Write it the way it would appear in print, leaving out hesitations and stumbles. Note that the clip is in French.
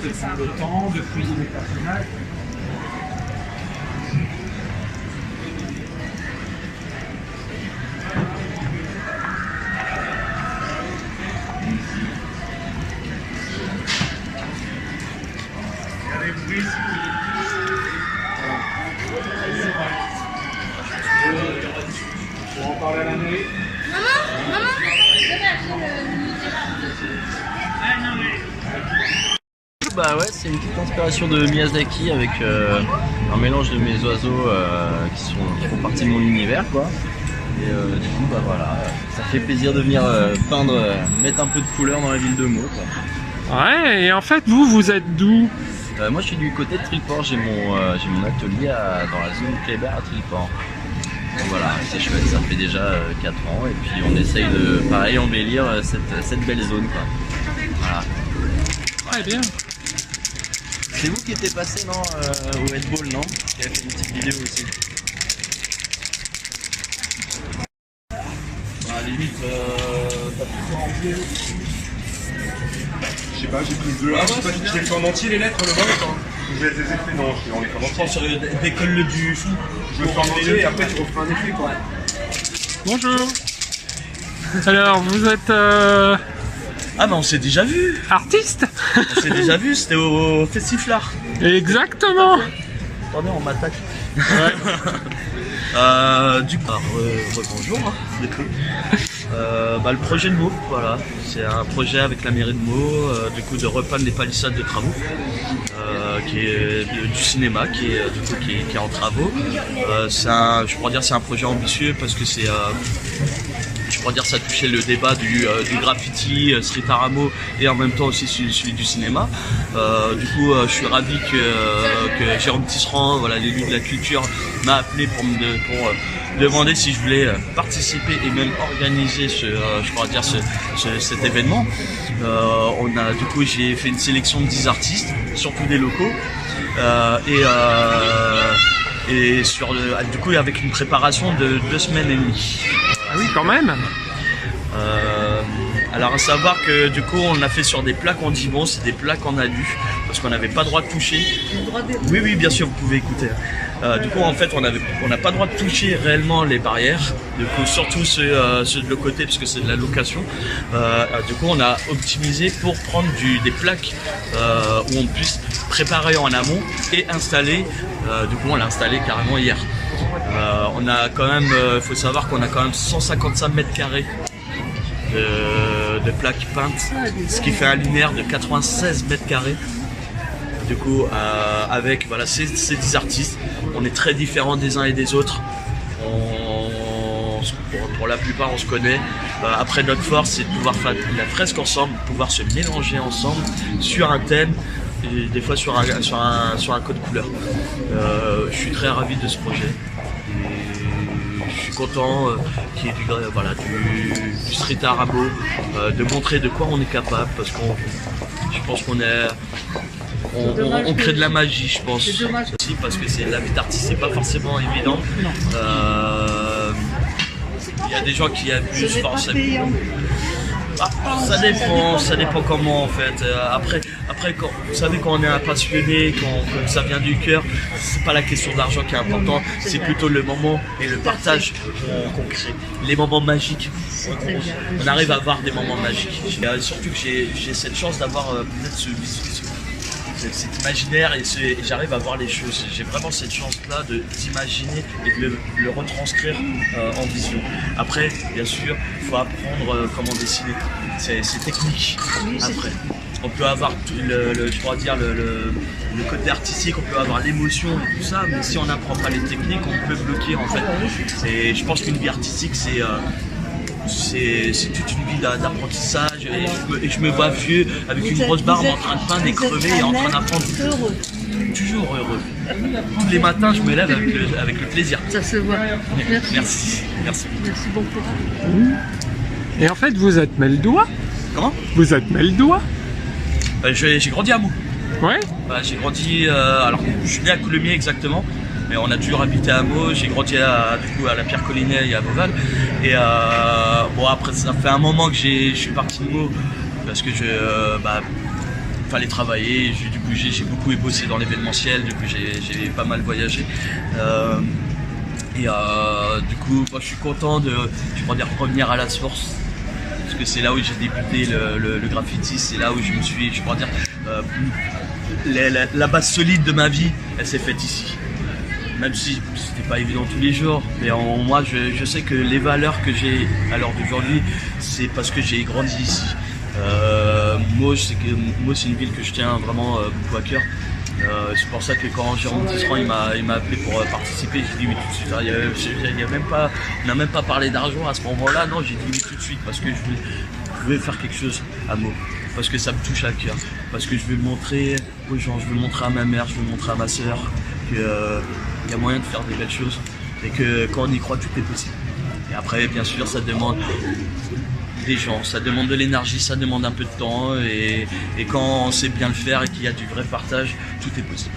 de prendre le temps, de fouiller les personnages. On va en parler à la mairie. Bah ouais, c'est une petite inspiration de Miyazaki avec un mélange de mes oiseaux qui font partie de mon univers quoi. Et du coup bah voilà, ça fait plaisir de venir peindre, mettre un peu de couleur dans la ville de Meaux quoi. Ouais, et en fait vous êtes d'où? Moi je suis du côté de Trillefort, j'ai mon atelier dans la zone Kléber à Trillefort. Donc voilà, c'est chouette, ça fait déjà 4 ans et puis on essaye de pareil embellir cette belle zone quoi. Voilà. Ouais, bien. C'est vous qui étiez passé non, au Headball, non? Qui avez fait une petite vidéo aussi. À la limite, t'as pu en enlever. Je sais pas, j'ai pris deux. Ah, je sais pas, je les fais en entier les lettres, le moment quand je les ai fait, non, on les fait en entier. Je pense décolle-le du fond. Je le fais en entier et après tu refais un effet quoi. Bonjour. Alors vous êtes Ah bah on s'est déjà vu. artiste? On s'est déjà vu, c'était au Festiflard. Exactement. Attendez, on m'attaque. Ouais. Du coup, bonjour. Hein, le projet de Meaux, voilà, c'est un projet avec la mairie de Meaux, du coup de repeindre les palissades de travaux, qui est du cinéma, qui est en travaux. Je pourrais dire c'est un projet ambitieux parce que c'est je pourrais dire ça touchait le débat du graffiti, street art à Meaux et en même temps aussi celui du cinéma. Du coup, je suis ravi que Jérôme Tisserand, voilà, l'élu de la culture, m'a appelé pour demander si je voulais participer et même organiser cet événement. Du coup, j'ai fait une sélection de 10 artistes, surtout des locaux, du coup avec une préparation de 2 semaines et demie. Ah oui, quand même. Alors à savoir que du coup on a fait sur des plaques en Dibon, c'est des plaques en alu parce qu'on n'avait pas le droit de toucher. Oui bien sûr vous pouvez écouter. Du coup en fait on n'a pas le droit de toucher réellement les barrières, du coup surtout ceux de l'autre côté parce que c'est de la location. Du coup on a optimisé pour prendre des plaques où on puisse préparer en amont et installer. Du coup on l'a installé carrément hier. On a quand même, faut savoir qu'on a quand même 155 mètres carrés de plaques peintes, ce qui fait un linéaire de 96 mètres carrés. Du coup, avec voilà, ces 10 artistes, on est très différents des uns et des autres. Pour la plupart, on se connaît. Après, notre force, c'est de pouvoir faire la fresque ensemble, de pouvoir se mélanger ensemble sur un thème. Et des fois sur un code couleur. Je suis très ravi de ce projet. Et je suis content qu'il y ait du street art à Meaux, de montrer de quoi on est capable parce je pense qu'on on crée de la magie, je pense. Aussi parce que la vie d'artiste c'est pas forcément évident. Il y a des gens qui abusent forcément. Ça dépend comment en fait. Après vous savez quand on est un passionné, quand ça vient du cœur, c'est pas la question d'argent qui est important, c'est plutôt le moment et le partage qu'on crée. Les moments magiques, on arrive à avoir des moments magiques. Surtout que j'ai cette chance d'avoir peut-être cet imaginaire et j'arrive à voir les choses. J'ai vraiment cette chance-là d'imaginer et de le retranscrire en vision. Après, bien sûr, il faut apprendre comment dessiner. C'est technique. Après, on peut avoir le côté artistique, on peut avoir l'émotion et tout ça, mais si on n'apprend pas les techniques, on peut bloquer en fait. Et je pense qu'une vie artistique, c'est toute une vie d'apprentissage et je me vois vieux avec une grosse barbe en train de peindre et crever et en train d'apprendre. Toujours heureux. Tous les matins, je me lève avec le plaisir. Ça se voit. Merci. Merci beaucoup. Et en fait, vous êtes Meldois? Comment? Vous êtes Meldois? J'ai grandi à Meaux. Ouais. J'ai grandi, alors je suis né à Coulommiers exactement, mais on a toujours habité à Meaux. J'ai grandi à la Pierre-Collinet et à Beauval. Et après ça fait un moment que je suis parti de Meaux parce que fallait travailler, j'ai dû bouger, j'ai beaucoup bossé dans l'événementiel, du coup j'ai pas mal voyagé. Du coup, moi, je suis content de revenir à la source. Parce que c'est là où j'ai débuté le graffiti, c'est là où je me suis, la base solide de ma vie, elle s'est faite ici. Même si c'était pas évident tous les jours, mais moi je sais que les valeurs que j'ai à l'heure d'aujourd'hui, c'est parce que j'ai grandi ici. Meaux, c'est une ville que je tiens vraiment beaucoup à cœur. C'est pour ça que quand Jérôme Tisserand il m'a appelé pour participer, j'ai dit oui tout de suite. On n'a même pas parlé d'argent à ce moment-là, non, j'ai dit oui tout de suite parce que je voulais faire quelque chose à Meaux, parce que ça me touche à cœur, parce que je veux montrer aux gens, je veux montrer à ma mère, je veux montrer à ma soeur qu'il y a moyen de faire des belles choses et que quand on y croit, tout est possible. Et après, bien sûr, ça demande des gens, ça demande de l'énergie, ça demande un peu de temps et quand on sait bien le faire et qu'il y a du vrai partage, tout est possible.